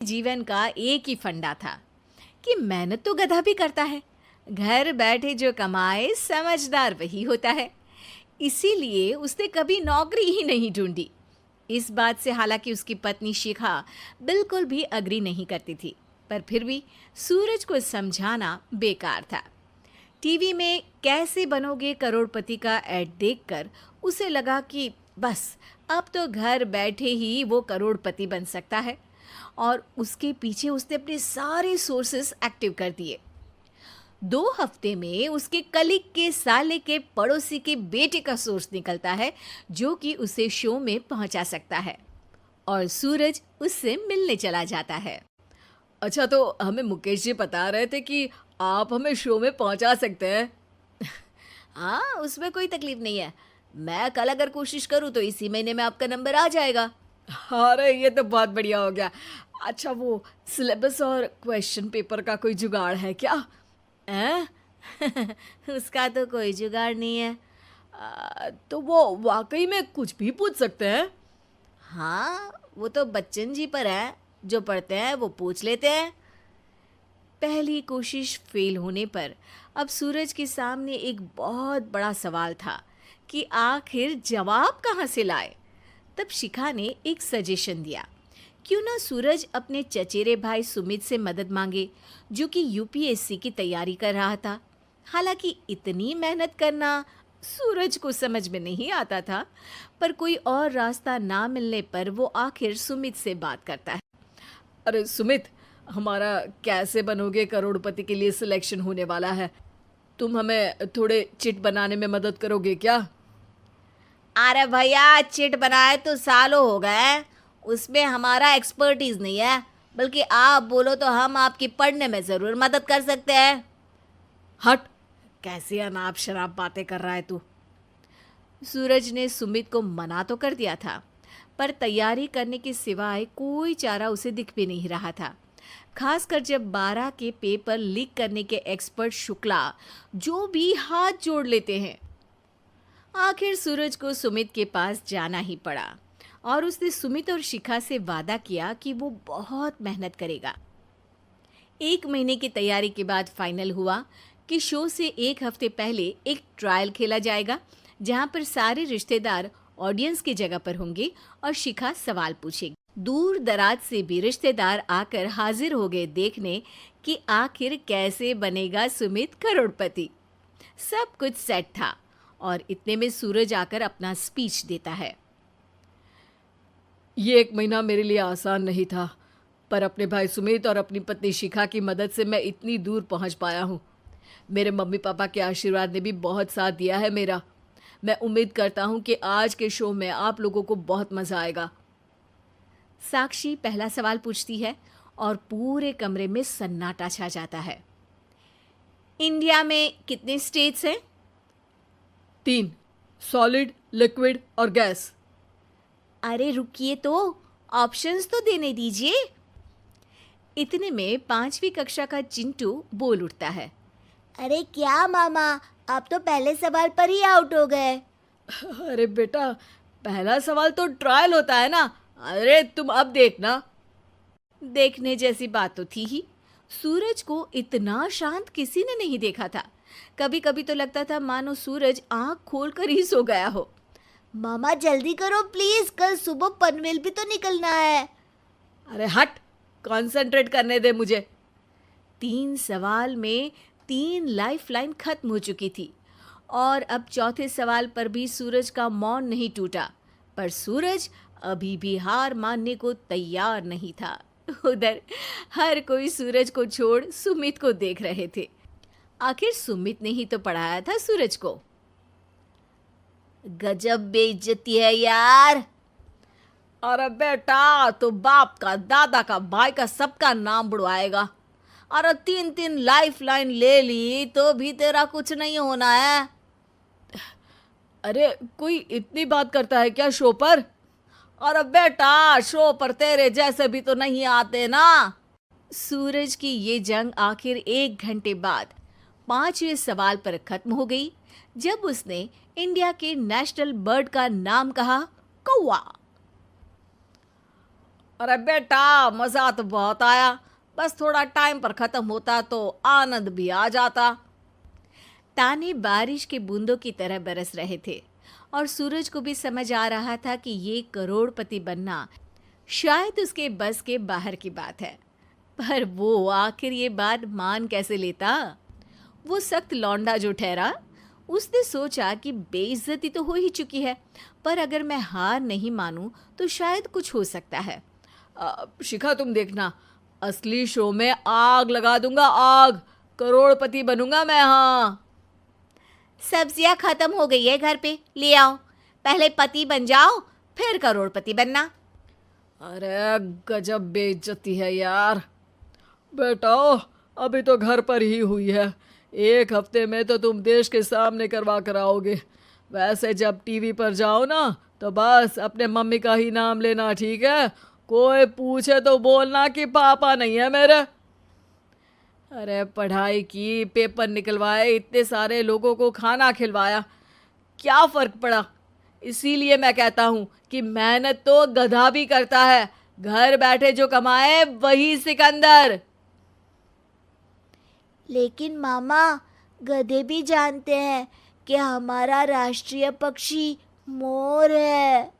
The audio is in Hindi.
जीवन का एक ही फंडा था कि मेहनत तो गधा भी करता है, घर बैठे जो कमाए समझदार वही होता है। इसीलिए उसने कभी नौकरी ही नहीं ढूंढी। इस बात से हालांकि उसकी पत्नी शिखा बिल्कुल भी अग्री नहीं करती थी, पर फिर भी सूरज को समझाना बेकार था। टीवी में कैसे बनोगे करोड़पति का ऐड देखकर उसे लगा कि बस अब तो घर बैठे ही वो करोड़पति बन सकता है, और उसके पीछे उसने अपने सारे सोर्सेस एक्टिव कर दिए। 2 हफ्ते में उसके कलीग के साले के पड़ोसी के बेटे का सोर्स निकलता है जो कि उसे शो में पहुंचा सकता है, और सूरज उससे मिलने चला जाता है। अच्छा, तो हमें मुकेश जी बता रहे थे कि आप हमें शो में पहुंचा सकते हैं। हाँ, उसमें कोई तकलीफ नहीं है। मैं कल अगर कोशिश करूँ तो इसी महीने में आपका नंबर आ जाएगा। अरे ये तो बहुत बढ़िया हो गया। अच्छा, वो सिलेबस और क्वेश्चन पेपर का कोई जुगाड़ है क्या? हैं? उसका तो कोई जुगाड़ नहीं है। तो वो वाकई में कुछ भी पूछ सकते हैं? हाँ, वो तो बच्चन जी पर है। जो पढ़ते हैं वो पूछ लेते हैं। पहली कोशिश फेल होने पर अब सूरज के सामने एक बहुत बड़ा सवाल था कि आखिर जवाब कहाँ से लाए। तब शिखा ने एक सजेशन दिया, क्यों ना सूरज अपने चचेरे भाई सुमित से मदद मांगे, जो कि यूपीएससी की तैयारी कर रहा था। हालांकि इतनी मेहनत करना सूरज को समझ में नहीं आता था, पर कोई और रास्ता ना मिलने पर वो आखिर सुमित से बात करता है। अरे सुमित, हमारा कैसे बनोगे करोड़पति के लिए सिलेक्शन होने वाला है। तुम हमें थोड़े चिट बनाने में मदद करोगे क्या? अरे भैया, चिट बनाए तो सालों हो गए, उसमें हमारा एक्सपर्टीज नहीं है। बल्कि आप बोलो तो हम आपकी पढ़ने में ज़रूर मदद कर सकते हैं। हट, कैसी अनाप शराब बातें कर रहा है तू। सूरज ने सुमित को मना तो कर दिया था, पर तैयारी करने के सिवाय कोई चारा उसे दिख भी नहीं रहा था। खासकर जब 12 के पेपर लीक करने के एक्सपर्ट शुक्ला जो भी हाथ जोड़ लेते हैं। आखिर सूरज को सुमित के पास जाना ही पड़ा, और उसने सुमित और शिखा से वादा किया कि वो बहुत मेहनत करेगा। 1 महीने की तैयारी के बाद फाइनल हुआ कि शो से 1 हफ्ते पहले एक ट्रायल खेला जाएगा, जहां पर सारे रिश्तेदार ऑडियंस की जगह पर होंगे और शिखा सवाल पूछेगी। दूर दराज से भी रिश्तेदार आकर हाजिर हो गए देखने कि आखिर कैसे बनेगा सुमित करोड़पति। सब कुछ सेट था, और इतने में सूरज आकर अपना स्पीच देता है। ये 1 महीना मेरे लिए आसान नहीं था, पर अपने भाई सुमित और अपनी पत्नी शिखा की मदद से मैं इतनी दूर पहुंच पाया हूँ। मेरे मम्मी पापा के आशीर्वाद ने भी बहुत साथ दिया है मेरा। मैं उम्मीद करता हूँ कि आज के शो में आप लोगों को बहुत मज़ा आएगा। साक्षी पहला सवाल पूछती है, और पूरे कमरे में सन्नाटा छा जाता है। इंडिया में कितने स्टेट्स हैं? 3, सॉलिड, लिक्विड और गैस। अरे रुकिए, तो ऑप्शंस तो देने दीजिए। इतने में 5वीं कक्षा का चिंटू बोल उठता है। अरे क्या मामा, आप तो पहले सवाल पर ही आउट हो गए। अरे बेटा, पहला सवाल तो ट्रायल होता है ना। अरे तुम अब देखना। देखने जैसी बात तो थी ही। सूरज को इतना शांत किसी ने नहीं देखा था। कभी कभी तो लगता था मानो सूरज आंख खोलकर ही सो गया हो। मामा जल्दी करो प्लीज, कल सुबह पनवेल भी तो निकलना है। अरे हट, कंसंट्रेट करने दे मुझे। 3 सवाल में 3 लाइफ लाइन खत्म हो चुकी थी, और अब चौथे सवाल पर भी सूरज का मौन नहीं टूटा। पर सूरज अभी भी हार मानने को तैयार नहीं था। उधर हर कोई सूरज को छोड़ सुमित को देख रहे थे। आखिर सुमित ने ही तो पढ़ाया था सूरज को। गजब बेइज्जती है यार। अरे बेटा, तो बाप का, दादा का, भाई का, सबका नाम बुड़वाएगा। अरे 3 लाइफ लाइन ले ली तो भी तेरा कुछ नहीं होना है। अरे कोई इतनी बात करता है क्या शो पर? अरे बेटा, शो पर तेरे जैसे भी तो नहीं आते ना। सूरज की ये जंग आखिर 1 घंटे बाद 5वें सवाल पर खत्म हो गई, जब उसने इंडिया के नेशनल बर्ड का नाम कहा, कौवा। अरे बेटा, मजा तो बहुत आया, बस थोड़ा टाइम पर खत्म होता तो आनंद भी आ जाता। ताने बारिश के बूंदों की तरह बरस रहे थे और सूरज को भी समझ आ रहा था कि ये करोड़पति बनना शायद उसके बस के बाहर की बात है। पर वो आखिर ये बात मान कैसे लेता? वो सख्त लौंडा जो ठहरा, उसने सोचा कि बेइज्जती तो हो ही चुकी है, पर अगर मैं हार नहीं मानूं तो शायद कुछ हो सकता है। शिखा, तुम देखना, असली शो में आग लगा दूंगा, आग, करोड़पति बनूंगा मैं। हाँ, सब्जियां खत्म हो गई है घर पे, ले आओ। पहले पति बन जाओ, फिर करोड़पति बनना। अरे गजब बेइज्जती है यार। बेटा, अभी तो घर पर ही हुई है, 1 हफ्ते में तो तुम देश के सामने करवा कर आओगे। वैसे जब टीवी पर जाओ ना, तो बस अपने मम्मी का ही नाम लेना, ठीक है? कोई पूछे तो बोलना कि पापा नहीं है मेरे। अरे पढ़ाई की, पेपर निकलवाए, इतने सारे लोगों को खाना खिलवाया, क्या फ़र्क पड़ा? इसीलिए मैं कहता हूँ कि मेहनत तो गधा भी करता है, घर बैठे जो कमाए वही सिकंदर। लेकिन मामा, गधे भी जानते हैं कि हमारा राष्ट्रीय पक्षी मोर है।